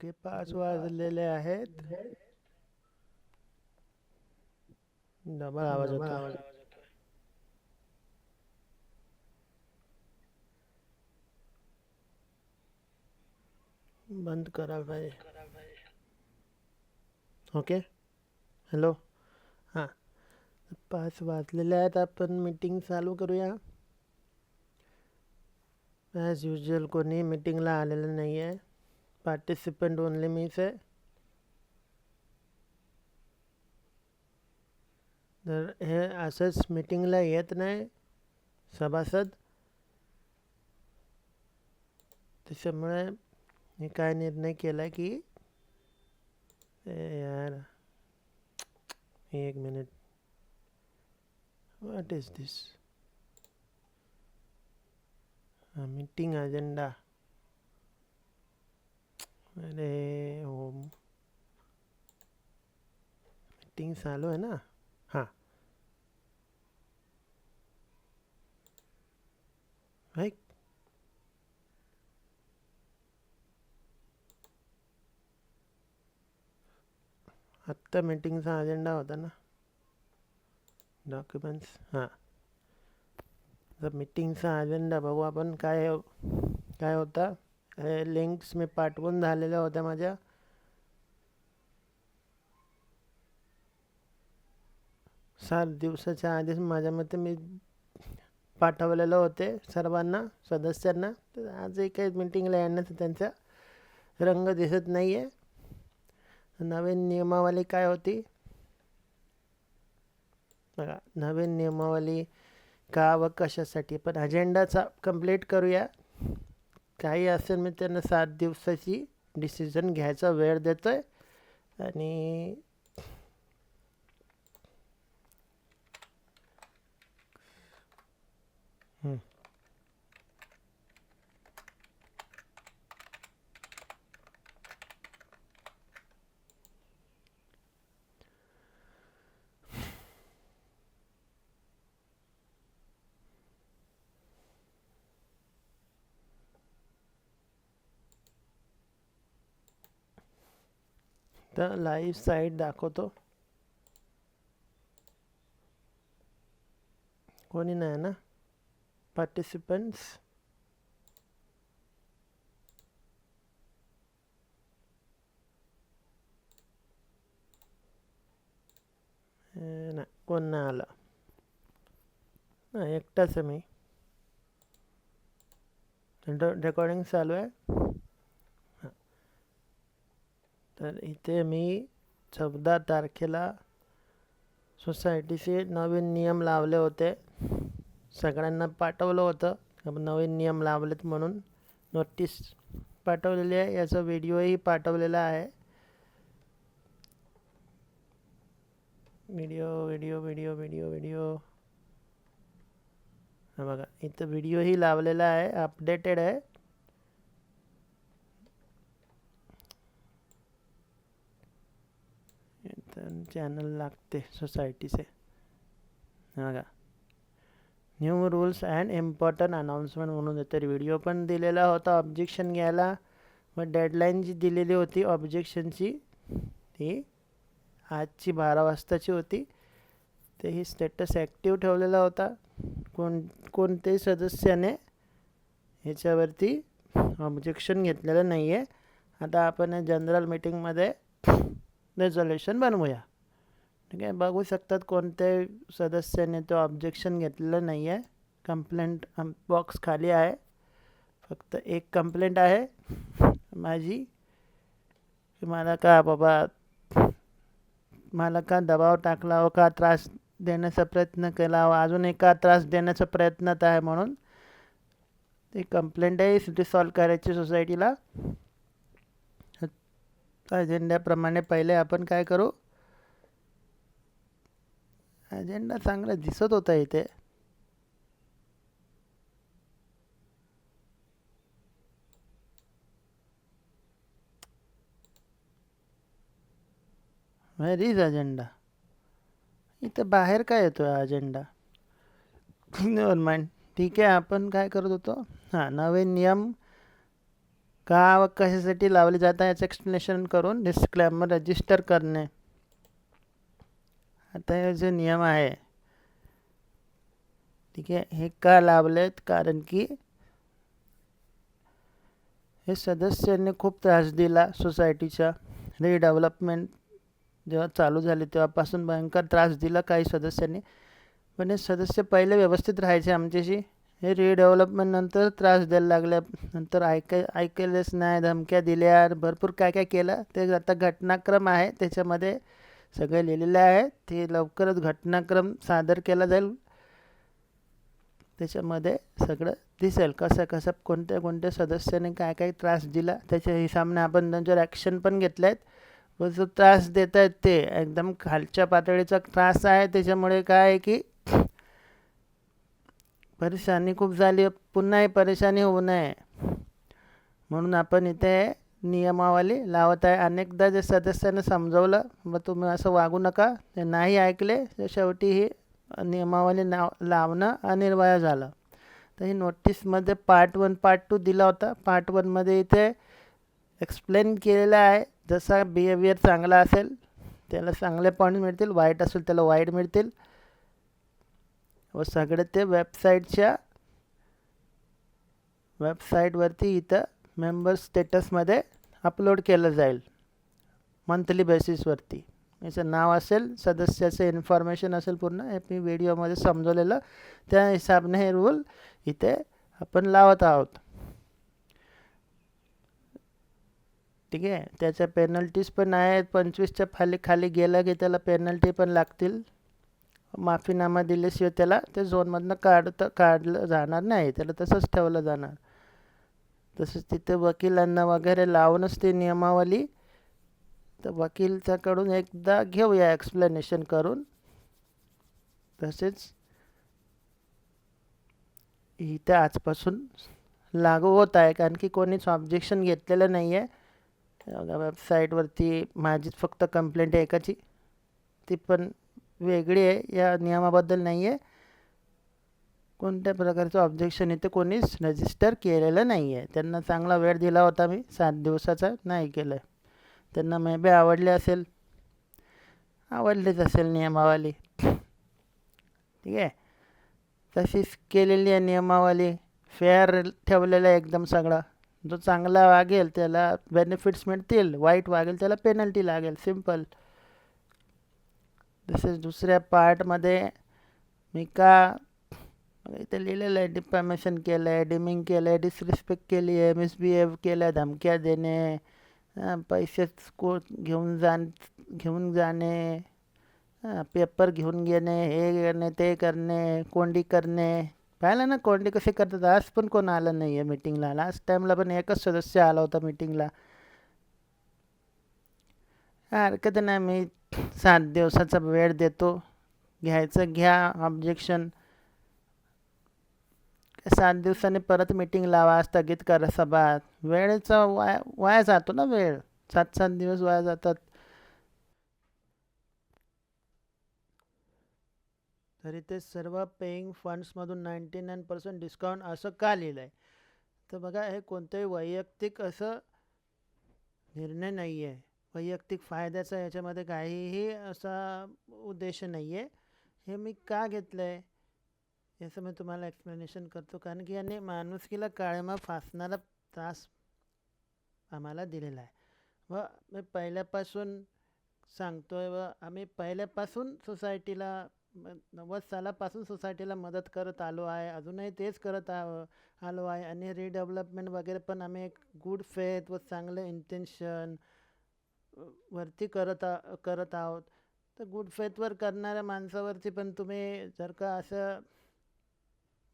Okay, 5 वाजलेले आहेत. Double आवाज येतोय. बंद करायला पाहिजे. Okay, hello. हां, 5 वाजलेले आहेत. आपण मीटिंग चालू करूया. ॲज युजल कोणी मीटिंगला आलेलं नाही आहे. पार्टिसिपंट ओनली मीच आहे. तर हे असंच मीटिंगला येत नाही सभासद. त्याच्यामुळे मी काय निर्णय केला की यार, एक minute, what is this meeting agenda. अरे हो, मीटिंग चालू आहे ना. हां, ऐक, आत्ता मीटिंगचा अजेंडा होता ना, डॉक्युमेंट्स. हां, तर मीटिंगचा अजेंडा बघू आपण. काय काय होता. लिंक्स मी पाठवून झालेल्या होत्या माझ्या. 7 दिवसाच्या आधीच माझ्या मते मी पाठवलेलं होते सर्वांना सदस्यांना. तर आजही काही मीटिंगला येण्याचा त्यांचा रंग दिसत नाही आहे. नवीन नियमावली काय होती बघा. नवीन नियमावली का व कशासाठी. पण अजेंडाचा कंप्लीट करूया. काही असेल मी त्यांना 7 दिवसाची डिसिजन घ्यायचा वेळ देतोय. आणि तर लाईव्ह साईट दाखवतो. कोणी नाही ना पार्टिसिपंट्स. नाही, कोण नाही आला. नाही, एकटाच आहे मी. रेकॉर्डिंग चालू आहे. तर इथे मी 14 तारखेला सोसायटीचे नवीन नियम लावले होते. सगळ्यांना पाठवलं होतं. नवीन नियम लावलेत म्हणून नोटीस पाठवलेली आहे. याचा व्हिडिओही पाठवलेला आहे. व्हिडिओ हा बघा, इथं व्हिडिओही लावलेला आहे, अपडेटेड आहे. चॅनल लागते सोसायटीचे. बघा, new rules and important announcement म्हणून तर व्हिडिओ पण दिलेला होता ऑब्जेक्शन घ्यायला. मग डेडलाईन जी दिलेली होती ऑब्जेक्शनची ती आजची 12 वाजताची होती. तेही स्टेटस ॲक्टिव्ह ठेवलेला होता. कोणत्याही सदस्याने ह्याच्यावरती ऑब्जेक्शन घेतलेलं नाही आहे. आता आपण जनरल मीटिंगमध्ये रेझोल्युशन बनवूया. ठीक आहे, बघू शकतात कोणत्याही सदस्याने तो ऑब्जेक्शन घेतलेलं नाही आहे. कंप्लेंट बॉक्स खाली आहे. फक्त एक कंप्लेंट आहे माझी, मला का बाबा, मला का दबाव टाकला व का त्रास देण्याचा प्रयत्न केला व अजून एका त्रास देण्याचा प्रयत्नात आहे म्हणून ती कंप्लेंट आहे. रिसॉल्व करायची सोसायटीला. अजेंड्याप्रमाणे पहिले आपण काय करू. अजेंडा चांगला दिसत होता इथे. Where is agenda. इथं बाहेर काय येतो अजेंडा. Never mind. ठीक आहे, आपण काय करत होतो. हां, नवीन नियम का व कशासाठी लावले जातात याचं एक्सप्लेनेशन करून डिस्क्लेमर रजिस्टर करणे. आता हे जे नियम आहे, ठीक आहे, हे का लावलेत? कारण की हे सदस्यांनी खूप त्रास दिला सोसायटीच्या. रिडेव्हलपमेंट जेव्हा चालू झाली तेव्हापासून भयंकर त्रास दिला काही सदस्यांनी. पण हे सदस्य पहिले व्यवस्थित राहायचे आमच्याशी. हे रिडेव्हलपमेंट नंतर त्रास द्यायला लागल्या. नंतर ऐकलेच नाही, धमक्या दिल्या, भरपूर काय काय केलं. ते आता घटनाक्रम आहे, त्याच्यामध्ये सगळे लिहिलेले आहे. ते लवकरच घटनाक्रम सादर केला जाईल. त्याच्यामध्ये सगळं दिसेल कसं कसं कोणत्या कोणत्या सदस्याने काय काय त्रास दिला. त्याच्या हिसाबाने आपण त्यांच्यावर ॲक्शन पण घेतले आहेत. व जो त्रास देत आहेत ते एकदम खालच्या पातळीचा त्रास आहे. त्याच्यामुळे काय आहे की परेशानी खूप झाली, पुन्हाही परेशानी होऊ नये म्हणून आपण इथे नियमावली लावत आहे. अनेकदा जे सदस्यांना समजवलं मग तुम्ही असं वागू नका, ते नाही ऐकले, तर शेवटी ही नियमावली लावणं अनिवार्य झालं. तर ही नोटीसमध्ये पार्ट 1 पार्ट 2 दिला होता. पार्ट 1मध्ये इथे एक्सप्लेन केलेलं आहे. जसा बिहेवियर चांगला असेल त्याला चांगले पॉईंट मिळतील, वाईट असेल त्याला वाईट मिळतील. व सगळे ते वेबसाईटवरती इथं मेंबर स्टेटसमध्ये अपलोड केलं जाईल मंथली बेसिसवरती. याचं नाव असेल, सदस्याचं इन्फॉर्मेशन असेल पूर्ण, हे मी व्हिडिओमध्ये समजवलेलं. त्या हिसाबाने हे रूल इथे आपण लावत आहोत. ठीक आहे. त्याच्या पेनल्टीज पण आहेत. 25च्या खाली गेलं की त्याला पेनल्टी पण लागतील. माफीनामा दिल्याशिवाय त्याला ते झोनमधनं काढलं जाणार नाही, त्याला तसंच ठेवलं जाणार. तसंच तिथे वकिलांना वगैरे लावूनच ती नियमावली, तर वकीलच्याकडून एकदा घेऊया एक्सप्लेनेशन करून. तसेच इथे आजपासून लागू होत आहे, कारण की कोणीच ऑब्जेक्शन घेतलेलं नाही आहे. वेबसाईटवरती माझीच फक्त कंप्लेंट आहे एकाची, ती पण वेगळी आहे, या नियमाबद्दल नाही आहे. कोणत्या प्रकारचं ऑब्जेक्शन इथे कोणीच रजिस्टर केलेलं नाही आहे. त्यांना चांगला वेळ दिला होता मी, 7 दिवसाचा, नाही केलं. त्यांना मे बी आवडलीच असेल नियमावली. ठीक आहे. तशीच केलेली आहे नियमावली, फेअर ठेवलेलं आहे एकदम सगळं. जो चांगला वागेल त्याला बेनिफिट्स मिळतील, वाईट वागेल त्याला पेनल्टी लागेल, सिम्पल. तसेच दुसऱ्या पार्टमध्ये मी का इथे लिहिलेलं आहे, डिफॅमेशन केलं आहे, डिमिंग केलं आहे, डिसरिस्पेक्ट केली आहे, मिसबिहेव केलं आहे, धमक्या देणे, पैसे घेऊन जाणे, पेपर घेऊन घेणे, हे करणे ते करणे, कोंडी करणे. पाहिलं ना कोंडी कशी करतात. आज पण कोण आलं नाही आहे मीटिंगला. लास्ट टाईमला पण एकच सदस्य आला होता मीटिंगला. हरकत नाही, मी 7 दिवसाचा वेळ देतो, घ्यायचं घ्या ऑब्जेक्शन. 7 दिवसांनी परत मीटिंग लावा, स्थगित करा सभा. वेळेचा वाया जातो ना, वेळ 7 दिवस वाया जातात. तरी ते सर्व पेईंग फंड्समधून 99% डिस्काउंट असं का लिहिलं आहे? तर बघा, हे कोणतंही वैयक्तिक असं निर्णय नाही आहे, वैयक्तिक फायद्याचा याच्यामध्ये काहीही असा उद्देश नाही आहे. हे मी का घेतलं आहे याचं मी तुम्हाला एक्सप्लेनेशन करतो. कारण की याने माणुसकीला काळिमा फासणारा त्रास आम्हाला दिलेला आहे. व मी पहिल्यापासून सांगतोय, व आम्ही पहिल्यापासून सोसायटीला 90 सालापासून सोसायटीला मदत करत आलो आहे, अजूनही तेच करत आलो आहे. आणि रिडेव्हलपमेंट वगैरे पण आम्ही एक गुड फेथ व चांगलं इंटेन्शन वरती करत आहोत. तर गुड फेथवर करणाऱ्या माणसावरती पण तुम्ही जर का असं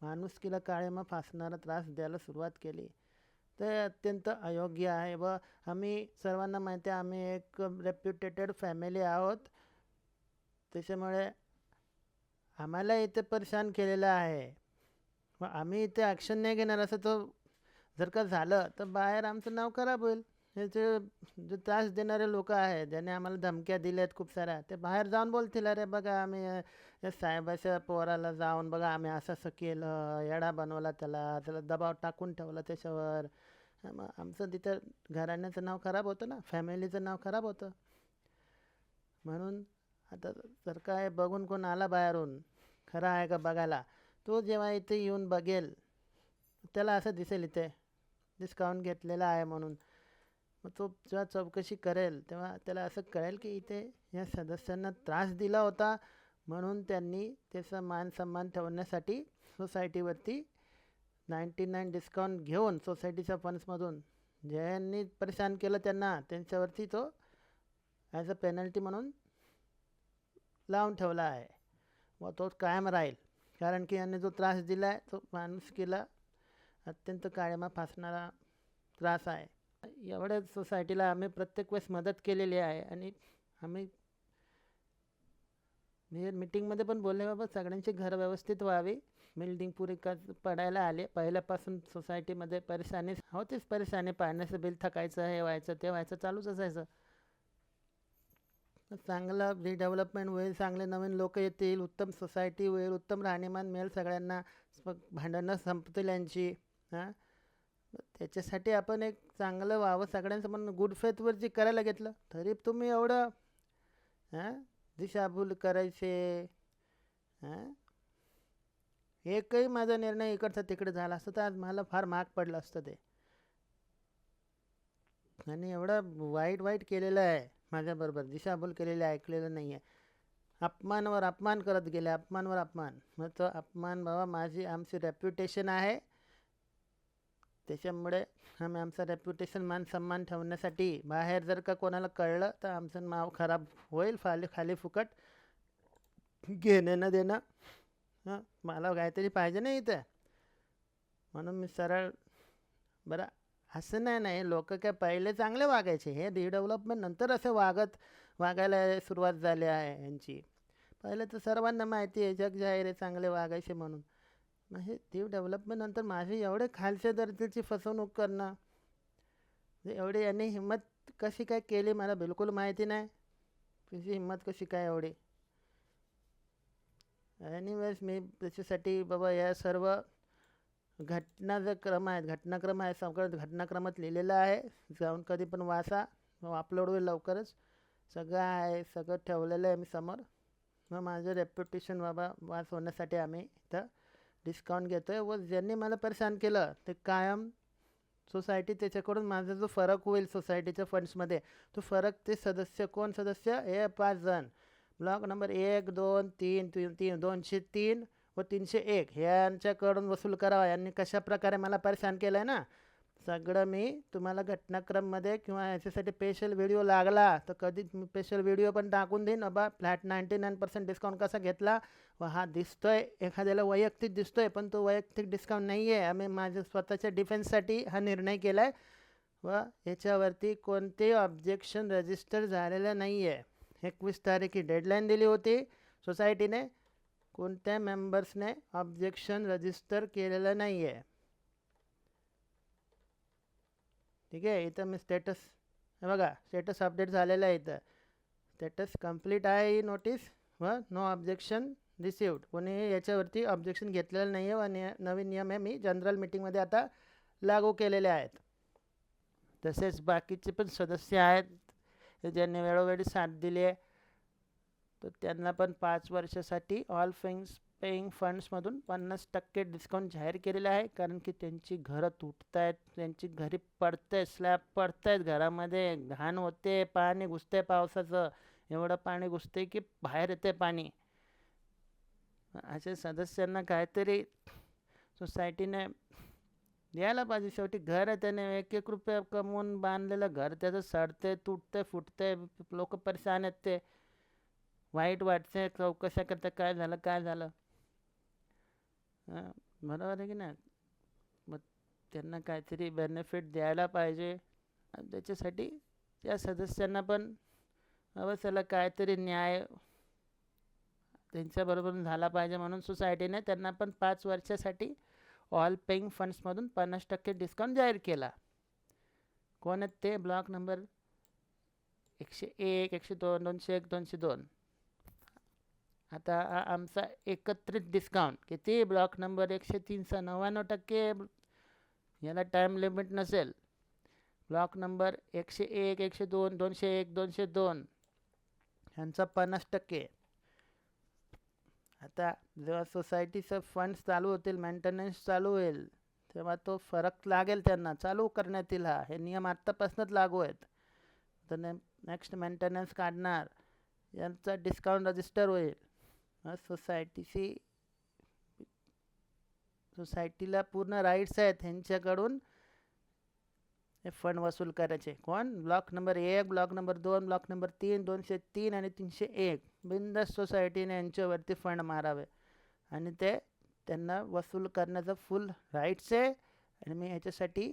माणुसकीला काळिमा फासणारा त्रास द्यायला सुरुवात केली ते अत्यंत अयोग्य आहे. व आम्ही सर्वांना माहिती आहे, आम्ही एक रेप्युटेटेड फॅमिली आहोत. त्याच्यामुळे आम्हाला इथे परेशान केलेलं आहे. मग आम्ही इथे ॲक्शन नाही घेणार असं तर जर का झालं तर बाहेर आमचं नाव खराब होईल. हे जे त्रास देणारे लोक आहेत, ज्याने आम्हाला धमक्या दिल्यात खूप साऱ्या, ते बाहेर जाऊन बोलतील, अरे बघा आम्ही या साहेबाच्या पोराला जाऊन बघा आम्ही असं असं केलं, येडा बनवला, त्याला दबाव टाकून ठेवला त्याच्यावर. मग आमचं तिथं घराण्याचं नाव खराब होतं ना, फॅमिलीचं नाव खराब होतं. म्हणून आता जर काय बघून कोण आला बाहेरून, खरं आहे का बघायला, तो जेव्हा इथे येऊन बघेल त्याला असं दिसेल इथे डिस्काउंट घेतलेला आहे म्हणून. मग तो जेव्हा चौकशी करेल तेव्हा त्याला असं कळेल की इथे या सदस्यांना त्रास दिला होता, म्हणून त्यांनी त्याचा मान सन्मान ठेवण्यासाठी सोसायटीवरती 99 डिस्काउंट घेऊन सोसायटीच्या फंड्समधून ज्यांनी परेशान केलं त्यांना त्यांच्यावरती तो ॲज अ पेनल्टी म्हणून लावून ठेवला आहे. व तो कायम राहील, कारण की यांनी जो त्रास दिला आहे तो माणुसकीला अत्यंत काळिमा फासणारा त्रास आहे. एवढ्याच सोसायटीला आम्ही प्रत्येक वेळेस मदत केलेली आहे आणि आम्ही मीटिंगमध्ये पण बोलले, बाबा सगळ्यांची घरं व्यवस्थित व्हावी, बिल्डिंग पुरी पडायला आले. पहिल्यापासून सोसायटीमध्ये परेशानी होतीच, परेशानी, पाण्याचं बिल थकायचं, हे व्हायचं ते व्हायचं, चालूच असायचं. चांगलं रिडेव्हलपमेंट होईल, चांगले नवीन लोक येतील, उत्तम सोसायटी होईल, उत्तम राहणीमान मिळेल सगळ्यांना, भांडणं संपतील यांची. हां, त्याच्यासाठी आपण एक चांगलं व्हावं सगळ्यांसमोर गुड फेथवरती करायला घेतलं, तरी तुम्ही एवढं दिशाभूल करायचे. एकही माझा निर्णय इकडचा तिकडे झाला असतं तर आज मला फार महाग पडलं असतं ते. आणि एवढं वाईट केलेलं आहे माझ्याबरोबर, दिशाभूल केलेली ऐकलेलं नाही आहे. अपमानावर अपमान करत गेले, अपमानावर अपमान. मग तो अपमान बाबा आमची रेप्युटेशन आहे, त्याच्यामुळे आम्ही आमचा रेप्युटेशन मान सन्मान ठेवण्यासाठी बाहेर जर का कोणाला कळलं तर आमचं नाव खराब होईल, खाली फुकट घेणं न देणं. मला काहीतरी पाहिजे नाही इथं, म्हणून मी सरळ बरं असं नाही लोक काय पहिले चांगले वागायचे, हे रिडेव्हलपमेंट नंतर असे वागायला सुरुवात झाली आहे यांची. पहिले तर सर्वांना माहिती आहे जग जाहीर आहे चांगले वागायचे म्हणून. म्हणजे डेव्हलपमेंट नंतर माझी एवढे खालच्या दर्जाची फसवणूक करणं, एवढी यांनी हिंमत कशी काय केली मला बिलकुल माहिती नाही. तुझी हिंमत कशी काय एवढी. एनिवेज मी त्याच्यासाठी बाबा या सर्व घटनाक्रम आहे, सगळं घटनाक्रमात लिहिलेलं आहे, जाऊन कधी पण वाचा, अपलोड होईल लवकरच. सगळं आहे, सगळं ठेवलेलं आहे मी समोर. मग माझं रेप्युटेशन बाबा होण्यासाठी आम्ही इथं डिस्काउंट घेतो आहे. व ज्यांनी मला परेशान केलं ते कायम सोसायटी, त्याच्याकडून माझा जो फरक होईल सोसायटीच्या फंड्समध्ये, तो फरक ते सदस्य, कोण सदस्य, हे 5 जण, ब्लॉक नंबर 1, 2, 3, 203 व 301 ह्यांच्याकडून वसूल करावा. यांनी कशा प्रकारे मला परेशान केलं आहे ना, सगळं मी तुम्हाला घटनाक्रममध्ये किंवा याच्यासाठी स्पेशल व्हिडिओ लागला तर कधी मी स्पेशल व्हिडिओ पण टाकून देईन. बाबा फ्लॅट 99% डिस्काउंट कसा घेतला. व हा दिसतोय एखाद्याला वैयक्तिक दिसतोय, पण तो वैयक्तिक डिस्काउंट नाही आहे. आम्ही माझ्या स्वतःच्या डिफेन्ससाठी हा निर्णय केला आहे व याच्यावरती कोणतेही ऑब्जेक्शन रजिस्टर झालेलं नाही आहे. 21 तारीख ही डेडलाईन दिली होती सोसायटीने, कोणत्या मेंबर्सने ऑब्जेक्शन रजिस्टर केलेलं नाही आहे. ठीक आहे, इथं मी स्टेटस हे बघा, स्टेटस अपडेट झालेलं आहे, इथं स्टेटस कंप्लीट आहे ही नोटीस व नो ऑब्जेक्शन रिसिव्ड. कोणी याच्यावरती ऑब्जेक्शन घेतलेलं नाही आहे व नवीन नियम आहे मी जनरल मीटिंगमध्ये आता लागू केलेले आहेत. तसेच बाकीचे पण सदस्य आहेत ज्यांनी वेळोवेळी साथ दिली आहे, तर त्यांना पण 5 वर्षासाठी ऑल पेईंग फंड्समधून 50% डिस्काउंट जाहीर केलेलं आहे. कारण की त्यांची घरं तुटत आहेत, त्यांची घरी पडत आहेत, स्लॅब पडत आहेत, घरामध्ये घाण होते, पाणी घुसते, पावसाचं एवढं पाणी घुसते की बाहेर येते पाणी. अशा सदस्यांना काहीतरी सोसायटीने द्यायला पाहिजे. शेवटी घर आहे, त्याने 1-1 रुपये कमवून बांधलेलं घर त्याचं सडते, तुटते, फुटते, लोक परेशान आहेत, ते वाईट वाटते, चौकशा करता काय झालं. बरोबर आहे की नाही. मग त्यांना काहीतरी बेनिफिट द्यायला पाहिजे. त्याच्यासाठी त्या सदस्यांना पण अवश्याला काहीतरी न्याय त्यांच्याबरोबर झाला पाहिजे, म्हणून सोसायटीने त्यांना पण 5 वर्षासाठी ऑल पेईंग फंड्समधून 50% डिस्काउंट जाहीर केला. कोण आहेत ते? Block number 101, 102, 201, 202. आता आमचा एकत्रित डिस्काउंट किती? Block number 103 99%. याला टाईम लिमिट नसेल, ब्लॉक नंबर 101, 102, 201, 202 ह्यांचा 50%. आता जेव्हा सोसायटीचं फंड्स चालू होतील, मेंटेनन्स चालू होईल, तेव्हा तो फरक लागेल त्यांना, चालू करण्यात येईल. हे नियम आत्तापासूनच लागू आहेत. तर नेक्स्ट मेंटेनन्स काढणार यांचा डिस्काउंट रजिस्टर होईल. सोसायटीला पूर्ण राईट्स आहेत ह्यांच्याकडून हे फंड वसूल करायचे. कोण? Block number 1, block number 2, block number 3, 203 आणि 301 बिंदास सोसायटीने यांच्यावरती फंड मारावे आणि ते त्यांना वसूल करण्याचा फुल राईट्स आहे. आणि मी ह्याच्यासाठी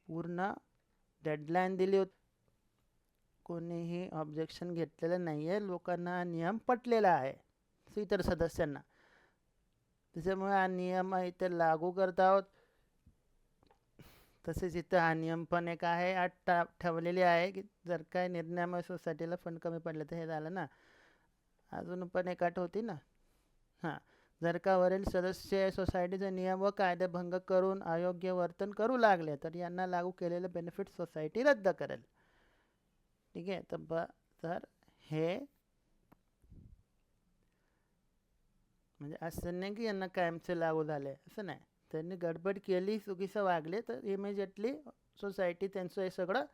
पूर्ण डेडलाईन दिली होती. कोणीही ऑब्जेक्शन घेतलेलं नाही आहे. लोकांना नियम पटलेला आहे, इतर सदस्यांना. त्याच्यामुळे हा नियम इथे लागू करत आहोत. तसेच इथं हा नियम पण एक आहे, अट ठेवलेली आहे की जर काय निर्णयामुळे सोसायटीला फंड कमी पडले तर हे झालं ना. अजून पण एक अट होती ना, हां, जर का वरील सदस्य सोसायटीचे नियम व कायदेभंग करून अयोग्य वर्तन करू लागले तर यांना लागू केलेले बेनिफिट सोसायटी रद्द करेल. ठीक आहे. तर हे म्हणजे असं नाही की यांना कायमचे लागू झाले, असं नाही. त्यांनी गडबड केली, चुकीचं वागले तर इमिजिएटली सोसायटी त्यांचं हे सगळं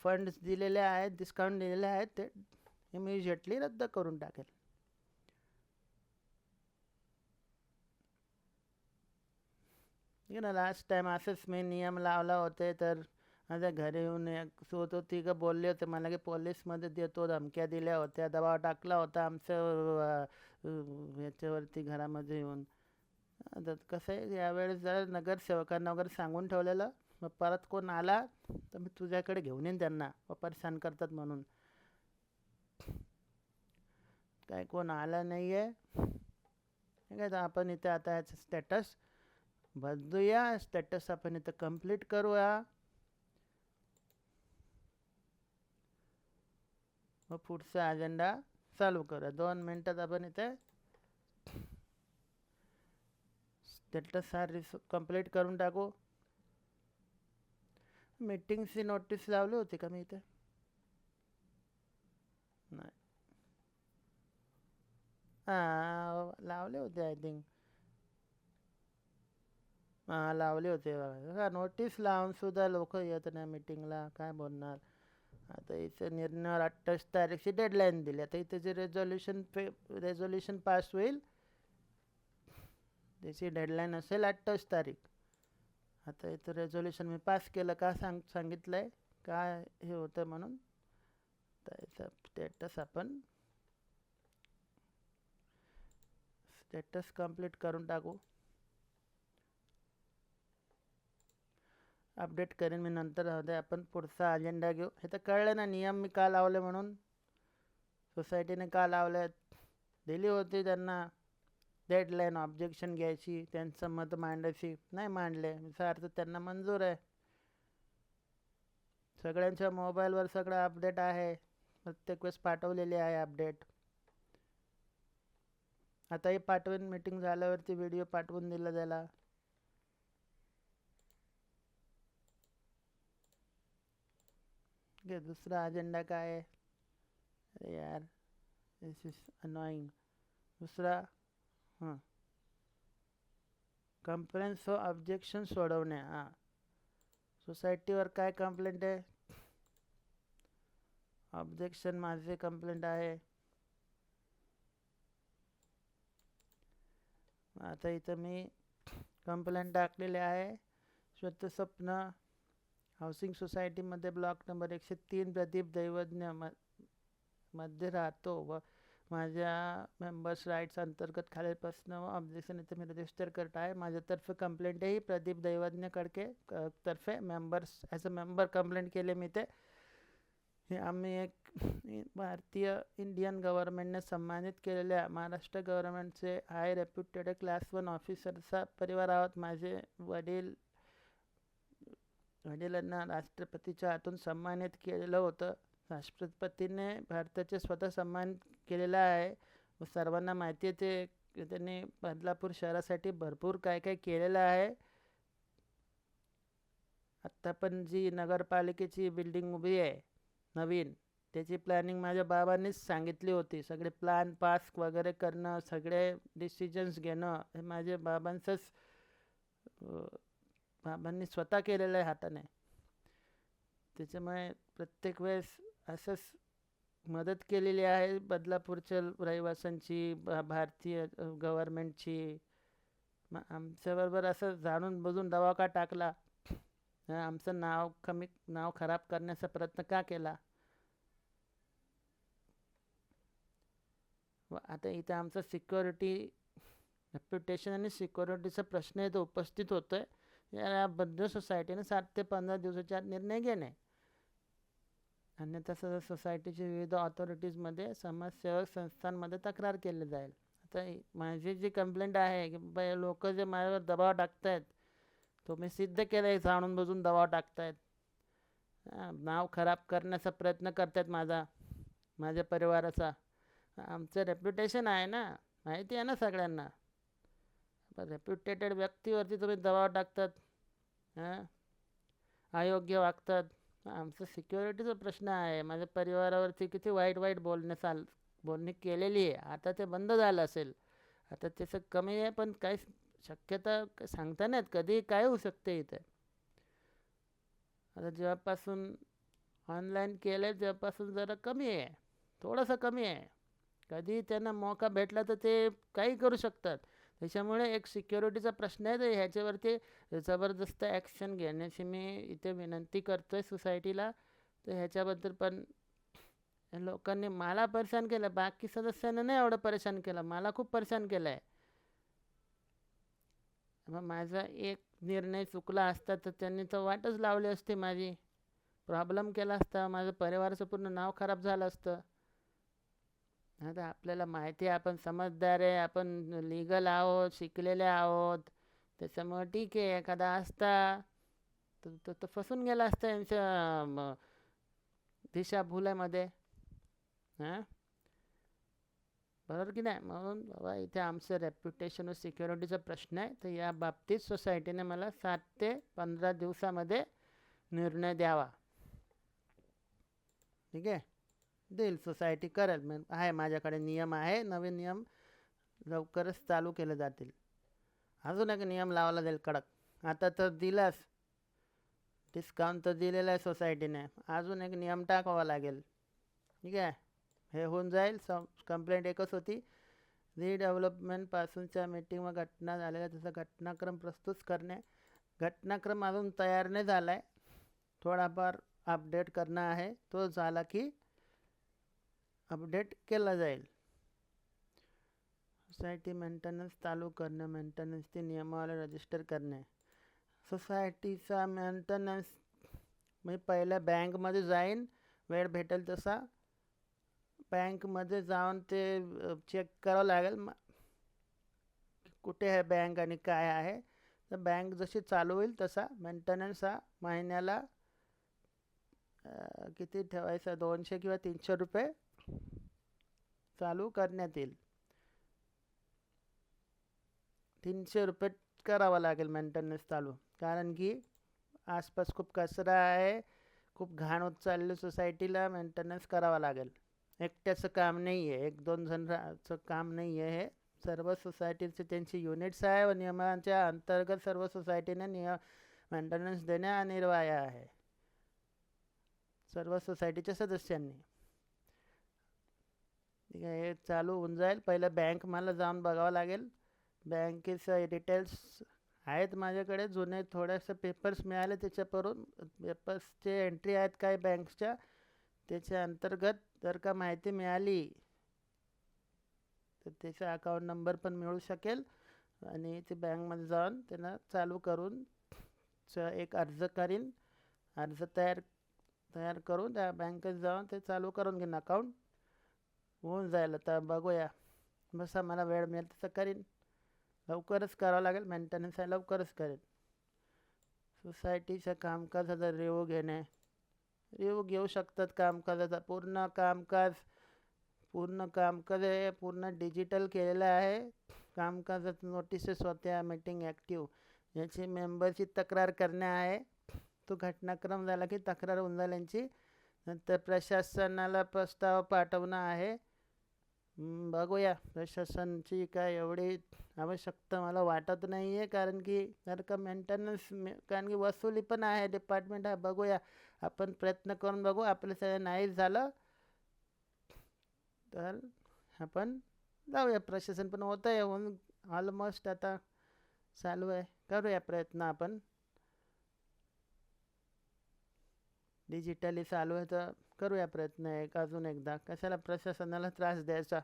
फंड्स दिलेले आहेत, डिस्काउंट दिलेले आहेत, ते इमिजिएटली रद्द करून टाकेल. ठीक आहे ना. लास्ट टाईम असंच मी नियम लावला होते तर माझ्या घरी येऊन होतो तिघं बोलले होते मला की पोलीसमध्ये देतो, धमक्या दिल्या होत्या, दबाव टाकला होता आमचं याच्यावरती घरामध्ये येऊन. आता कसं आहे, यावेळेस जरा नगरसेवकांना वगैरे सांगून ठेवलेलं, मग परत कोण आला तर मी तुझ्याकडे घेऊन येईन त्यांना, परेशान करतात म्हणून. काय कोण आला नाही आहे. ठीक आहे. तर आपण इथे आता याचं स्टेटस बदलूया. स्टेटस आपण इथं कंप्लीट करूया. मग पुढचा अजेंडा चालू करूया. 2 मिनटात आपण इथे स्टेटस हा कंप्लीट करून टाकू. मीटिंगची नोटीस लावली होती का मी इथे? नाही. लावले होते आय थिंक. लावले होते. नोटीस लावून सुद्धा लोक येत नाही मीटिंगला, काय बोलणार. आता इथं निर्णयावर 28 तारीखची डेडलाईन दिली. आता इथे जे रेझोल्युशन पास होईल त्याची डेडलाईन असेल 28 तारीख. आता इथं रेझोल्युशन मी पास केलं का सांगितलं आहे काय हे होतं म्हणून. त्याचा स्टेटस आपण स्टेटस कंप्लीट करून टाकू. अपडेट करेन मी नंतर. आपण पुढचा अजेंडा घेऊ. हे तर कळलं ना नियम मी का लावले म्हणून, सोसायटीने का लावले. दिली होती त्यांना डेडलाईन ऑब्जेक्शन घ्यायची, त्यांचं मत मांडायची, नाही मांडले याचा अर्थ त्यांना मंजूर आहे. सगळ्यांच्या मोबाईलवर सगळं अपडेट आहे, प्रत्येक वेळेस पाठवलेली आहे अपडेट. आताही पाठवून, मीटिंग झाल्यावरती व्हिडिओ पाठवून दिला त्याला. दुसरा अजेंडा काय आहे? अरे यार, दिस इज अनॉइंग. दुसरा कंप्लेंट्स व ऑब्जेक्शन सोडवणे. सोसायटीवर काय कंप्लेंट आहे? ऑब्जेक्शन माझे कंप्लेंट आहे. आता इथं मी कंप्लेंट टाकलेले आहे. श्वेत स्वप्न हाऊसिंग सोसायटीमध्ये ब्लॉक नंबर 103 प्रदीप दैवज्ञ मध्ये राहतो व माझ्या मेंबर्स राईट्स अंतर्गत खालीलपासून ऑब्जेक्शन इथे मी रजिस्टर करत आहे. माझ्यातर्फे कंप्लेंट आहे ही प्रदीप दैवज्ञ कडके तर्फे members as a member complaint केले मी ते. हे आम्ही एक भारतीय इंडियन गव्हर्नमेंटने सन्मानित केलेल्या महाराष्ट्र गव्हर्नमेंटचे हाय रेप्युटेड क्लास 1 ऑफिसरचा परिवार आहोत. माझे वडिलांना राष्ट्रपतीच्या हातून सन्मानित केलेलं होतं. राष्ट्रपतीने भारताचे स्वतः सन्मान केलेला आहे. सर्वांना माहिती आहे ते त्यांनी बदलापूर शहरासाठी भरपूर काय काय केलेलं आहे. आत्ता पण जी नगरपालिकेची बिल्डिंग उभी आहे नवीन, त्याची प्लॅनिंग माझ्या बाबांनीच सांगितली होती. सगळे प्लॅन पास वगैरे करणं, सगळे डिसिजन्स घेणं हे माझ्या बाबांनी स्वतः केलेलं आहे हाताने. त्याच्यामुळे प्रत्येक वेळेस असंच मदत केलेली आहे बदलापूरच्या रहिवाशांची, भारतीय गव्हर्नमेंटची. मग आमच्याबरोबर असं जाणून बुजून दवा का टाकला? आमचं नाव खराब करण्याचा प्रयत्न का केला? व आता इथे आमचं सिक्युरिटी, रेप्युटेशन आणि सिक्युरिटीचा प्रश्न इथं उपस्थित होतो आहे. याबद्दल सोसायटीने 7 ते 15 दिवसाच्या आत निर्णय घेणे. अन्यथा सोसायटीच्या विविध ऑथॉरिटीजमध्ये, समाजसेवक संस्थांमध्ये तक्रार केली जाईल. आता माझी जी कंप्लेंट आहे की लोक जे माझ्यावर दबाव टाकतायत, तो मी सिद्ध केलं आहे. जाणून बुजून दबाव टाकतायत, नाव खराब करण्याचा प्रयत्न करतायत माझ्या परिवाराचा. आमचं रेप्युटेशन आहे ना, माहिती आहे ना सगळ्यांना. रेप्युटेटेड व्यक्तीवरती तुम्ही दबाव टाकतात, अयोग्य वागतात. आमचं सिक्युरिटीचा प्रश्न आहे. माझ्या परिवारावरती किती वाईट वाईट बोलणी केलेली आहे. आता ते बंद झालं असेल, आता त्याचं कमी आहे, पण काही शक्यता सांगता नाहीत, कधी काय होऊ शकते इथे. आता जेव्हापासून ऑनलाईन केलं आहे तेव्हापासून जरा कमी आहे, थोडंसं कमी आहे. कधी त्यांना मौका भेटला तर ते काही करू शकतात. त्याच्यामुळे एक सिक्युरिटीचा प्रश्न आहे, तर ह्याच्यावरती जबरदस्त ॲक्शन घेण्याची मी इथे विनंती करतो आहे सोसायटीला. तर ह्याच्याबद्दल पण लोकांनी मला परेशान केलं, बाकी सदस्यांना नाही एवढं परेशान केलं, मला खूप परेशान केलं आहे. मग माझा एक निर्णय चुकला असता तर त्यांनी तर वाटच लावली असती माझी, प्रॉब्लेम केला असता, माझं परिवाराचं पूर्ण नाव खराब झालं असतं. आता आपल्याला माहिती आहे, आपण समजदार आहे, आपण लिगल आहोत, शिकलेले आहोत. त्याच्यामुळं ठीक आहे, एखादा असता तर फसून गेला असता यांच्या दिशाभुलामध्ये. बरोबर की नाही? म्हणून बाबा इथे आमचं रेप्युटेशन व सिक्युरिटीचा प्रश्न आहे. तर या बाबतीत सोसायटीने मला 7 ते 15 दिवसामध्ये निर्णय द्यावा. ठीक आहे, देईल सोसायटी, करेल. आहे माझ्याकडे नियम आहे, नवीन नियम लवकरच चालू केले जातील. अजून एक नियम लावला जाईल कडक. आता तर दिलास डिस्काउंट तर दिलेला आहे सोसायटीने, अजून एक नियम टाकावा लागेल. ठीक आहे, हे होऊन जाईल. कंप्लेंट एकच होती, रिडेव्हलपमेंटपासूनच्या मीटिंग व घटना झालेल्या त्याचा घटनाक्रम प्रस्तुत करणे. घटनाक्रम अजून तयार नाही झाला आहे, थोडाफार अपडेट करणं आहे. तो झाला की अपडेट केला जाईल. सोसायटी मेंटेनन्स चालू करणे, मेंटेनन्सचे नियमावली रजिस्टर करणे. सोसायटीचा मेंटेनन्स मी पहिल्या बँकमध्ये जाईन, वेळ भेटेल तसा बँकमध्ये जाऊन ते चेक करावं लागेल कुठे आहे बँक आणि काय आहे. तर बँक जशी चालू होईल तसा मेंटेनन्स हा महिन्याला किती ठेवायचा, 200 किंवा 300 रुपये चालू करण्यात येईल. 300 रुपये करावा लागेल मेंटेनन्स चालू, कारण की आसपास खूप कचरा आहे, खूप घाण होत चालली सोसायटीला, मेंटेनन्स करावा लागेल. एकट्याचं काम नाही आहे, 1-2 जणांचं काम नाही आहे. हे सर्व सोसायटीचे त्यांची युनिट्स आहे व नियमांच्या अंतर्गत सर्व सोसायटीने मेंटेनन्स देणे अनिवार्य आहे, सर्व सोसायटीच्या सदस्यांनी. ठीक आहे, हे चालू होऊन जाईल. पहिलं बँक मला जाऊन बघावं लागेल. बँकेचे डिटेल्स आहेत माझ्याकडे, जुने थोडेसे पेपर्स मिळाले त्याच्यावरून, पेपर्सचे एंट्री आहेत काय बँकच्या, त्याच्या अंतर्गत जर का माहिती मिळाली तर त्याचा अकाउंट नंबर पण मिळू शकेल आणि ते बँकमध्ये जाऊन त्यांना चालू करून एक अर्ज करीन. अर्ज तयार करून त्या बँकेत जाऊन ते चालू करून घेईन, अकाउंट होऊन जाईल. आता बघूया, बसा मला वेळ मिळेल तसं करीन. लवकरच करावं लागेल, मेंटेनन्स आहे लवकरच करेन. सोसायटीच्या कामकाजाचा रिव्ह्यू घेणे, रिव्ह्यू घेऊ शकतात कामकाजाचा. पूर्ण कामकाज पूर्ण डिजिटल केलेलं आहे. कामकाजात नोटिसेस होत्या, मीटिंग ॲक्टिव्ह, याची मेंबरची तक्रार करणे आहे. तो घटनाक्रम झाला की तक्रार होऊन जाईल यांची. नंतर प्रशासनाला प्रस्ताव पाठवणं आहे. बघूया, प्रशासनाची काय एवढी आवश्यकता मला वाटत नाही आहे, कारण की जर का मेंटेनन्स, कारण की वसुली पण आहे, डिपार्टमेंट आहे. बघूया, आपण प्रयत्न करून बघू. आपलं सगळं नाही झालं तर आपण जाऊया. प्रशासन पण होतं आहे, होऊन ऑलमोस्ट आता चालू आहे. करूया प्रयत्न आपण. डिजिटली चालू आहे तर करूया प्रयत्न एक अजून एकदा. कशाला प्रशासनाला त्रास द्यायचा?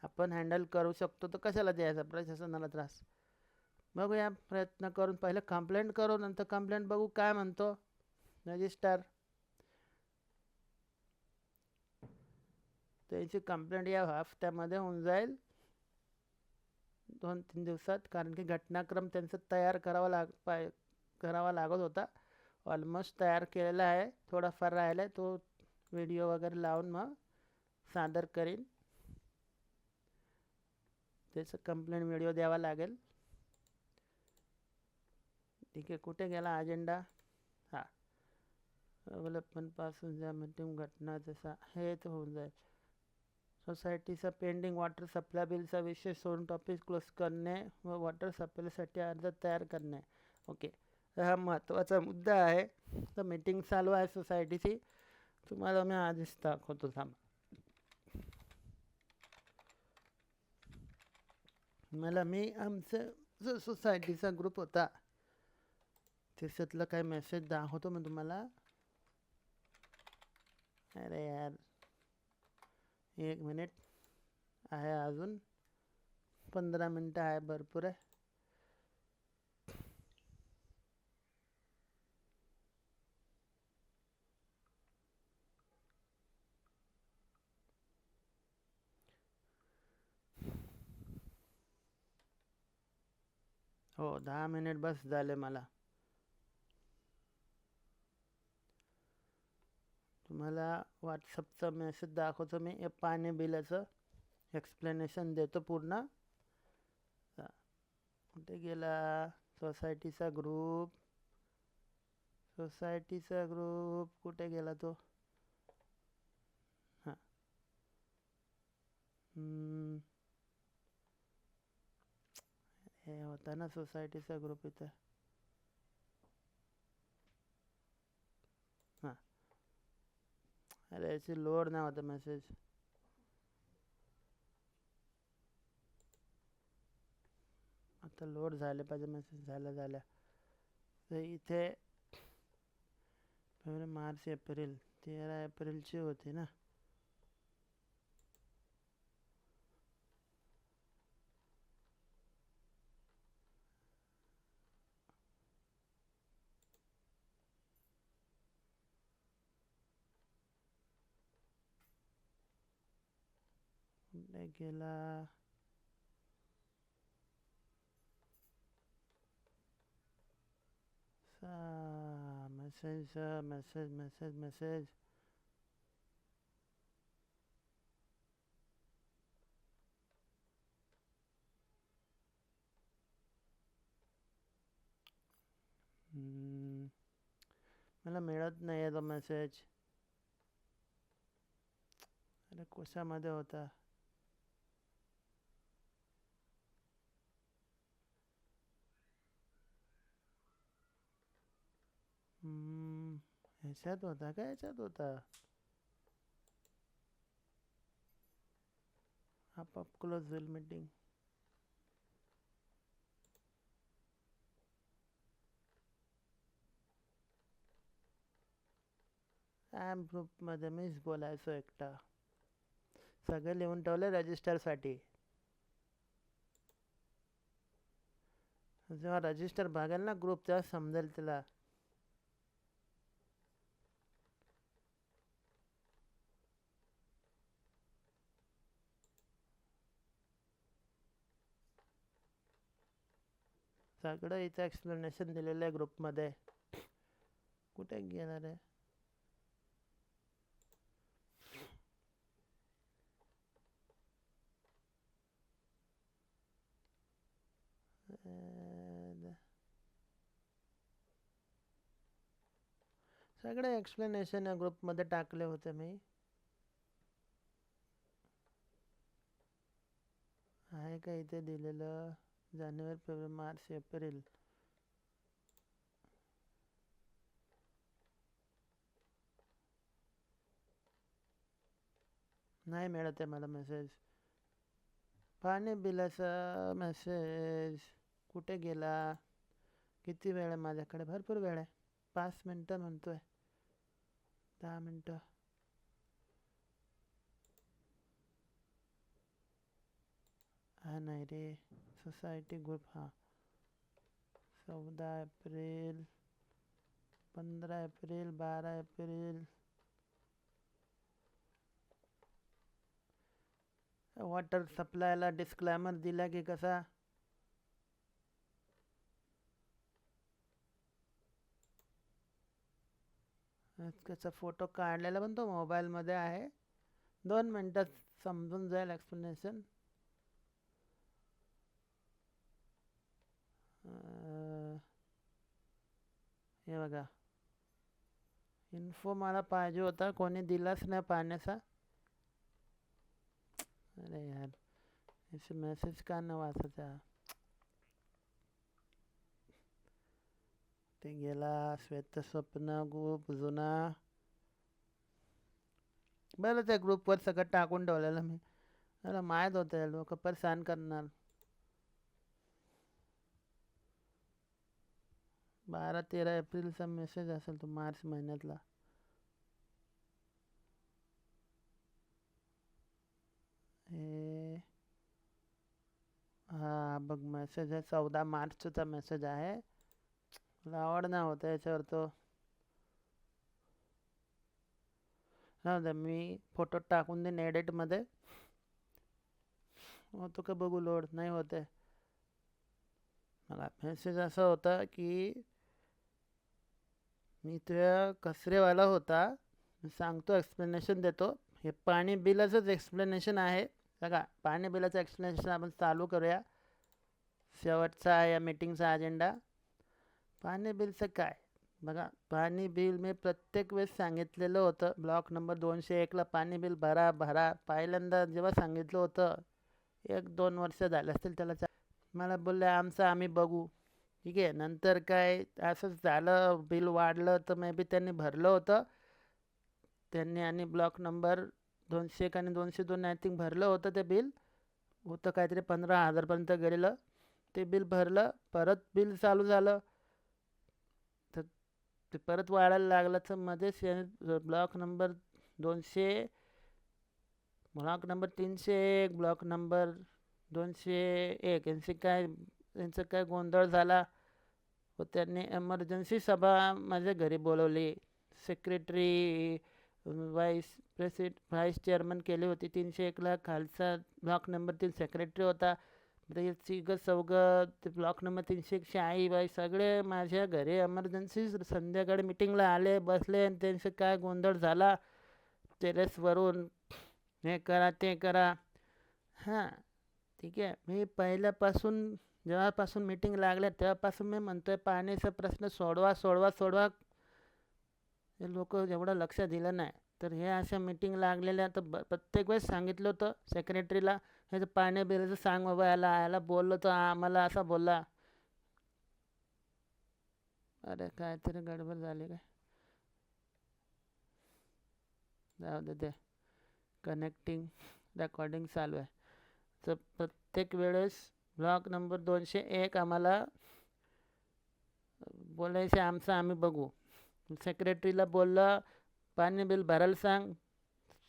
आपण हँडल करू शकतो तर कशाला द्यायचा प्रशासनाला त्रास? बघूया प्रयत्न करून. पहिलं कंप्लेंट करू, नंतर कंप्लेंट बघू काय म्हणतो रजिस्टर. त्यांची कंप्लेंट या हफ्त्यामध्ये होऊन जाईल, 2-3 दिवसात. कारण की घटनाक्रम त्यांचं तयार करावा लागत होता. ऑलमोस्ट तयार केलेला आहे, थोडाफार राहिला आहे. तो व्हिडिओ वगैरे लावून मग सादर करीन. त्याचं कंप्लेंट व्हिडिओ द्यावा लागेल. ठीक आहे, कुठे गेला अजेंडा? हां, डेव्हलपमेंटपासून ज्या मीटिंग घटना जसा हे तर होऊन जाईल. सोसायटीचा पेंडिंग वॉटर सप्लाय बिलचा विषय सोडून टॉपिक क्लोज करणे व वॉटर सप्लायसाठी अर्ज तयार करणे. ओके, हा महत्त्वाचा मुद्दा आहे. तर मीटिंग चालू आहे सोसायटीची, तुम्हाला मी आधीच दाखवतो. थांबा, मी आमचं जो सोसायटीचा ग्रुप होता त्याच्यातला काही मेसेज दाखवतो मी तुम्हाला. अरे यार, 1 मिनिट आहे, अजून 15 मिनटं आहे, भरपूर आहे. हो, 10 मिनिट बस झाले मला. तुम्हाला व्हॉट्सअपचा मेसेज दाखवतो मी. हे पाणी बिलाचं एक्सप्लेनेशन देतो पूर्ण. कुठे गेला सोसायटीचा ग्रुप? कुठे गेला तो? हां, हे होता ना सोसायटीचा ग्रुप इथं. हां, अरे याची लोड नाही होता मेसेज. आता लोड झाले पाहिजे मेसेज. झाल्या तर इथे फेब्रुवारी, मार्च, एप्रिल, 13 एप्रिलची होती ना. कुठे गेला? मेसेज. मला मिळत नाही आहे तो मेसेज. अरे कशामध्ये होता? ह्याच्यात होता का? ह्याच्यात होता. आपोआप क्लोज होईल मीटिंग. ॲप ग्रुपमध्ये मीच बोलायचो एकटा. सगळं लिहून ठेवलं रजिस्टरसाठी. जेव्हा रजिस्टर बघेल ना ग्रुप, तेव्हा समजेल तिला. सगळं इथं एक्सप्लेनेशन दिलेलं आहे ग्रुपमध्ये. कुठे गेला रे? सगळे एक्सप्लेनेशन या ग्रुपमध्ये टाकले होते मी. आहे का इथे दिलेलं? जानेवारी, फेब्रुवारी, मार्च, एप्रिल. नाही मिळत आहे मला मेसेज. पाणी बिलाचा मेसेज कुठे गेला? किती वेळ आहे माझ्याकडे? भरपूर वेळ आहे. 5 मिनटं म्हणतोय. 10 मिनटं. हा नाही रे, सोसायटी ग्रुप. हां, 14 एप्रिल, 15 एप्रिल, 12 एप्रिल. वॉटर सप्लायला डिस्क्लेमर दिला की कसा? त्याचा फोटो काढलेला पण तो मोबाईलमध्ये आहे. 2 मिनटात समजून जाईल एक्सप्लेनेशन. हे बघा, इन्फो मला पाहिजे होता, कोणी दिलाच नाही पाण्याचा. अरे यार, ऐसे मेसेज का न वाचायचा? ते गेला. श्वेत स्वप्न ग्रुप जुना. बरं, त्या ग्रुपवर सगळं टाकून ठेवलेलं मी. मला माहीत होतं लोक परेशान करणार. 12-13 एप्रिलचा मेसेज असेल तो, मार्च महिन्यातला. हे हा बघ, मेसेज आहे 14 मार्चचा मेसेज आहे. मला आवड नाही होतं याच्यावर तो. राहू द्या, मी फोटो टाकून देईन एडिटमध्ये. होतो का बघू लोड? नाही होते. मला मेसेज असा होता की मी तुझ्या कचरेवाला होता, मी सांगतो, एक्सप्लेनेशन देतो. हे पाणी बिलाचंच एक्सप्लेनेशन आहे. बघा, पाणी बिलाचं एक्सप्लेनेशन आपण चालू करूया. शेवटचा आहे या मीटिंगचा अजेंडा. पाणी बिलचं काय? बघा, पाणी बिल मी प्रत्येक वेळेस सांगितलेलं होतं. ब्लॉक नंबर 201ला पाणी बिल भरा भरा. पहिल्यांदा जेव्हा सांगितलं होतं, 1-2 वर्ष झाले असतील त्याला. मला बोलले आमचं आम्ही बघू. ठीक आहे. नंतर काय असंच झालं, बिल वाढलं तर मे बी त्यांनी भरलं होतं. त्यांनी आणि ब्लॉक नंबर 201 आणि 202 आय थिंक भरलं होतं ते बिल. होतं काहीतरी 15,000पर्यंत गेलेलं. ते बिल भरलं, परत बिल चालू झालं तर ते परत वाढायला लागलं. तर मध्येच block number 200, block number 301, block number 201 यांचं काय गोंधळ झाला व त्यांनी एमर्जन्सी सभा माझ्या घरी बोलवली. सेक्रेटरी, व्हाईस चेअरमन केली होती. 301ला खालचा ब्लॉक नंबर 3 सेक्रेटरी होता. तिघं चौघं ते ब्लॉक नंबर 301ची आई बाई सगळे माझ्या घरी एमर्जन्सी संध्याकाळी मिटिंगला आले, बसले आणि त्यांचं काय गोंधळ झाला. टेरेसवरून हे करा ते करा. हां, ठीक आहे. मी पहिल्यापासून जेव्हापासून मीटिंग लागल्या तेव्हापासून मी म्हणतो आहे पाण्याचा प्रश्न सोडवा सोडवा सोडवा. हे लोक एवढं लक्ष दिलं नाही. तर हे अशा मीटिंग लागलेल्या तर प्रत्येक वेळेस सांगितलं होतं सेक्रेटरीला, हे तर पाणी बिलाचं सांग बाबा. याला बोललो तर आम्हाला असा बोलला. अरे काहीतरी गडबड झाली काय? जाऊ दे, ते कनेक्टिंग रेकॉर्डिंग चालू आहे. तर प्रत्येक वेळेस ब्लॉक नंबर 201 आम्हाला बोलायचे आमचं आम्ही बघू. सेक्रेटरीला बोललं पाणी बिल भरायला सांग.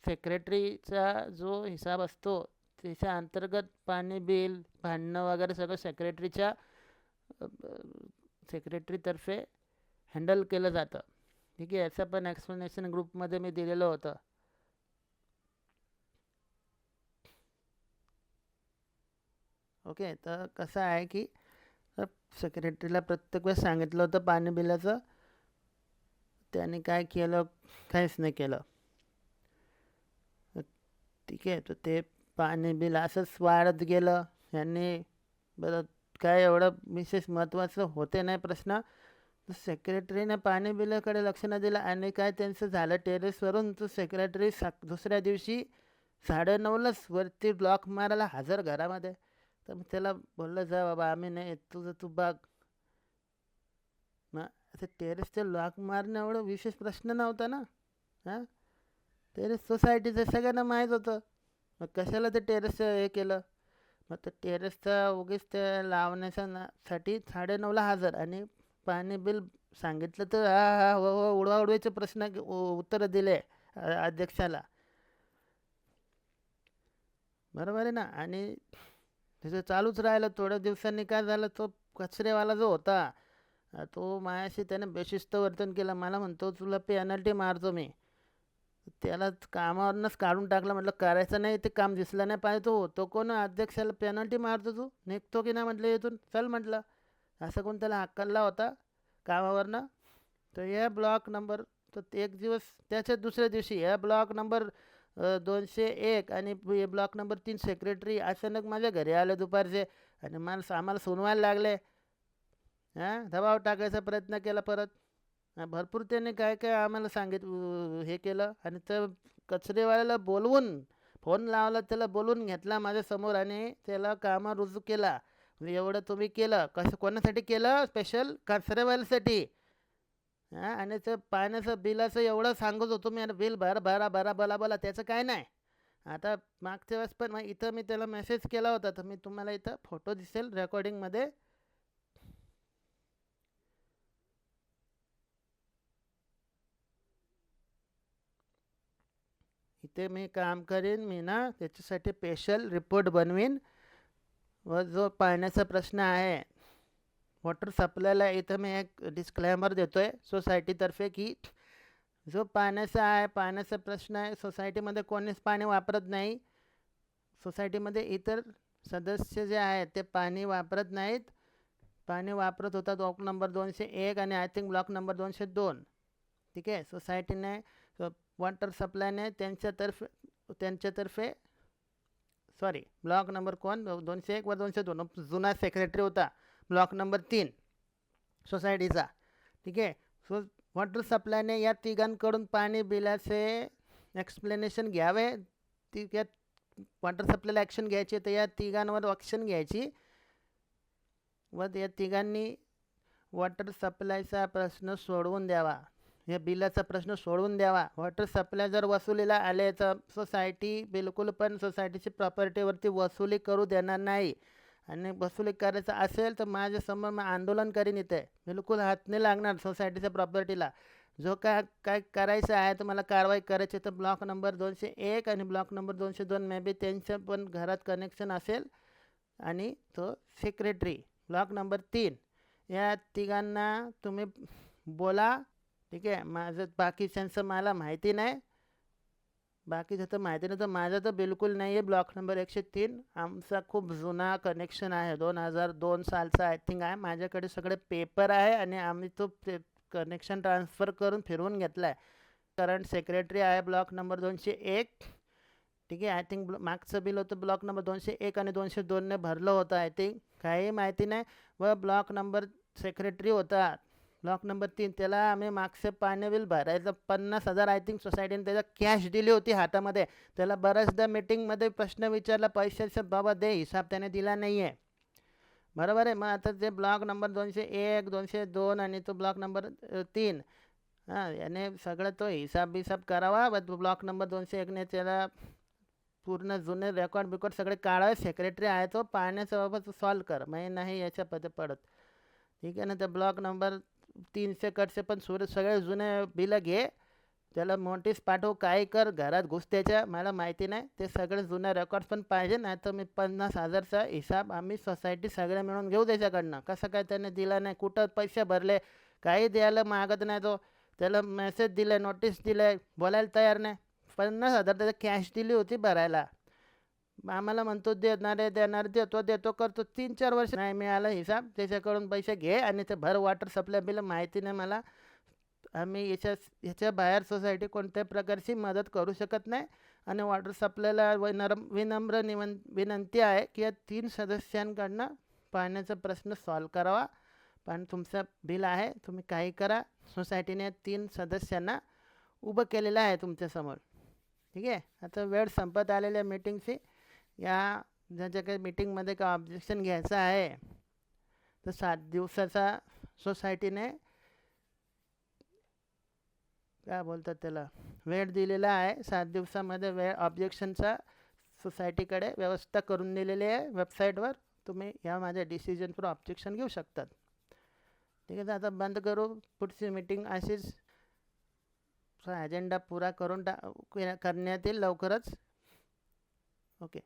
सेक्रेटरीचा जो हिसाब असतो त्याच्या अंतर्गत पाणी बिल, भांडणं वगैरे सगळं सेक्रेटरीतर्फे हँडल केलं जातं. ठीक आहे. याचं पण एक्सप्लेनेशन ग्रुपमध्ये मी दिलेलं होतं. ओके. तर कसं आहे की सेक्रेटरीला प्रत्येक वेळेस सांगितलं होतं पाणी बिलाचं. त्याने काय केलं? काहीच नाही केलं. ठीक आहे. तर ते पाणी बिल असंच वाढत गेलं. यांनी बरं काय एवढं विशेष महत्त्वाचं होते नाही प्रश्न. तर सेक्रेटरीने पाणी बिलाकडे लक्ष न दिलं आणि काय त्यांचं झालं टेरेसवरून, तर सेक्रेटरी दुसऱ्या दिवशी 9:30लाच वरती ब्लॉक मारायला हजर घरामध्ये. तर मी त्याला बोललं, जा बाबा आम्ही नाही येत, तुझं तू बघ. मग ते टेरेसचे लॉक मारणं एवढं विशेष प्रश्न नव्हता ना. हां, टेरेस सोसायटीचं सगळ्यांना माहीत होतं. मग कशाला ते टेरेसचं हे केलं. मग ते टेरेसचा उगीच ते लावण्याच्या साठी 9:30ला हजर आणि पाणी बिल सांगितलं तर हा हा हो हो उडवाउडवीचे प्रश्न उत्तरं दिले अध्यक्षाला. बरोबर आहे ना. आणि त्याचं चालूच राहिलं. थोड्या दिवसांनी काय झालं, तो कचरेवाला जो होता तो माझ्याशी त्याने बेशिस्त वर्तन केलं. मला म्हणतो, तुला पेनल्टी मारतो मी. त्याला कामावरूनच काढून टाकलं. म्हटलं करायचं नाही ते काम, दिसलं नाही पाहिजे. तो कोण अध्यक्षाला पेनल्टी मारतो, तू निघतो की नाही म्हटलं इथून, चल म्हटलं. असं कोण त्याला हक्कल्ला होता कामावरनं. तर या ब्लॉक नंबर, तर एक दिवस त्याच्या दुसऱ्या दिवशी या ब्लॉक नंबर 201 आणि ब्लॉक नंबर 3 सेक्रेटरी अचानक माझ्या घरी आले दुपारचे आणि आम्हाला सुनवायला लागले. हां, दबाव टाकायचा प्रयत्न केला परत. भरपूर त्यांनी काय काय आम्हाला हे केलं. आणि तर कचरेवाल्याला बोलवून फोन लावला, त्याला बोलवून घेतला माझ्यासमोर आणि त्याला कामावर रुजू केला. म्हणजे एवढं तुम्ही केलं कसं, कोणासाठी केलं, स्पेशल कचरेवाल्यासाठी. हां, आणि ते पाण्याचं बिलाचं एवढं सांगत होतो मी, आणि बिल भरा भरा भरा बोला बोला, त्याचं काय नाही. आता मागच्या वेळेस पण इथं मी त्याला मेसेज केला होता, तर मी तुम्हाला इथं फोटो दिसेल रेकॉर्डिंगमध्ये. इथे मी काम करीन, मी ना त्याच्यासाठी स्पेशल रिपोर्ट बनवीन. व जो पाण्याचा प्रश्न आहे वॉटर सप्लायला, इथं मी एक डिस्क्लेमर देतो आहे सोसायटीतर्फे की जो पाण्याचा आहे, पाण्याचा प्रश्न आहे, सोसायटीमध्ये कोणीच पाणी वापरत नाही. सोसायटीमध्ये इतर सदस्य जे आहेत ते पाणी वापरत नाहीत. पाणी वापरत होता ब्लॉक नंबर 201 आणि आय थिंक ब्लॉक नंबर 202. ठीक आहे. सोसायटीने वॉटर सप्लायने त्यांच्यातर्फे सॉरी, ब्लॉक नंबर 201 व 202 जुना सेक्रेटरी होता ब्लॉक नंबर 3 सोसायटीचा. ठीक आहे. सो वॉटर सप्लायने या तिघांकडून पाणी बिलाचे एक्सप्लेनेशन घ्यावे. या वॉटर सप्लायला ॲक्शन घ्यायची, तर या तिघांवर ॲक्शन घ्यायची व या तिघांनी वॉटर सप्लायचा प्रश्न सोडवून द्यावा, या बिलाचा प्रश्न सोडवून द्यावा. वॉटर सप्लाय जर वसुलीला आले तर सोसायटी बिलकुल पण सोसायटीची प्रॉपर्टीवरती वसुली करू देणार नाही. आणि वसुली करायचं असेल तर माझ्यासमोर मी आंदोलन करीन इथे. बिलकुल हात नाही लागणार सोसायटीच्या प्रॉपर्टीला. जो काय करायचं आहे, तर मला कारवाई करायची, तर ब्लॉक नंबर 201 आणि ब्लॉक नंबर 202 मे बी त्यांचं पण घरात कनेक्शन असेल. आणि तो सेक्रेटरी ब्लॉक नंबर 3 या तिघांना तुम्ही बोला. ठीक आहे. माझं बाकीच्यांचं मला माहिती नाही, बाकीचं तर माहिती नाही, तर माझं तर बिलकुल नाही आहे. ब्लॉक नंबर 103 आमचा खूप जुना कनेक्शन आहे, 2002 सालचा आय थिंक आहे. माझ्याकडे सगळे पेपर आहे आणि आम्ही तो कनेक्शन ट्रान्सफर करून फिरवून घेतला आहे. करंट सेक्रेटरी आहे ब्लॉक नंबर 201. ठीक आहे. आय थिंक मागचं बिल होतं ब्लॉक नंबर 201 आणि 202ने भरलं होतं आय थिंक, काही माहिती नाही. व ब्लॉक नंबर सेक्रेटरी होता ब्लॉक नंबर 3, त्याला आम्ही मागचं पाणी बिल भरायचं 50,000 आय थिंक सोसायटीने त्याला कॅश दिली होती हातामध्ये. त्याला बऱ्याचदा मीटिंगमध्ये प्रश्न विचारला पैशाचं, बाबा दे हिसाब, त्याने दिला नाही आहे. बरोबर आहे. मग आता ते ब्लॉक नंबर 201 202 आणि तो ब्लॉक नंबर 3, हां, याने सगळं तो हिसाब करावा. व ब्लॉक नंबर 201ने त्याला पूर्ण जुने रेकॉर्ड सगळे काढावे. सेक्रेटरी आहे तो, पाण्याचा बाबत सॉल्व कर, मी नाही याच्या पडत. ठीक आहे ना. तर ब्लॉक नंबर 300 कडचे पण सगळे जुने बिलं घे, त्याला नोटीस पाठव, काय कर, घरात घुस त्याच्या, मला माहिती नाही. ते सगळे जुने रेकॉर्ड पण पाहिजे, नाही तर मी 50,000चा हिसाब आम्ही सोसायटी सगळे मिळून घेऊ त्याच्याकडनं. कसं काय त्याने दिला नाही, कुठं पैसे भरले, काही द्यायला मागत नाही तो. त्याला मेसेज दिले, नोटीस दिले, बोलायला तयार नाही. 50,000 त्याला कॅश दिली होती भरायला. आम्हाला म्हणतो देणार देतो करतो. 3-4 वर्ष नाही मिळाला हिसाब, त्याच्याकडून पैसे घे आणि ते भर वॉटर सप्लाय बिल. माहिती नाही मला. आम्ही ह्याच्या बाहेर सोसायटी कोणत्याही प्रकारची मदत करू शकत नाही. आणि वॉटर सप्लायला विनम्र विनंती आहे की या 3 सदस्यांकडनं पाण्याचा प्रश्न सॉल्व करावा. पण तुमचं बिल आहे, तुम्ही काही करा. सोसायटीने 3 सदस्यांना उभं केलेलं आहे तुमच्यासमोर. ठीक आहे. आता वेळ संपत आलेल्या मीटिंगची. या ज्याच्या काही मीटिंगमध्ये का ऑब्जेक्शन घ्यायचं आहे तर 7 दिवसाचा सोसायटीने काय बोलतात त्याला वेळ दिलेला आहे. 7 दिवसामध्ये वेळ ऑब्जेक्शनचा सोसायटीकडे व्यवस्था करून दिलेली आहे वेबसाईटवर. तुम्ही या माझ्या डिसिजनवर ऑब्जेक्शन घेऊ शकतात. ठीक आहे. तर आता बंद करू. पुढची मीटिंग अशीच अजेंडा पुरा करून करण्यात येईल लवकरच. ओके.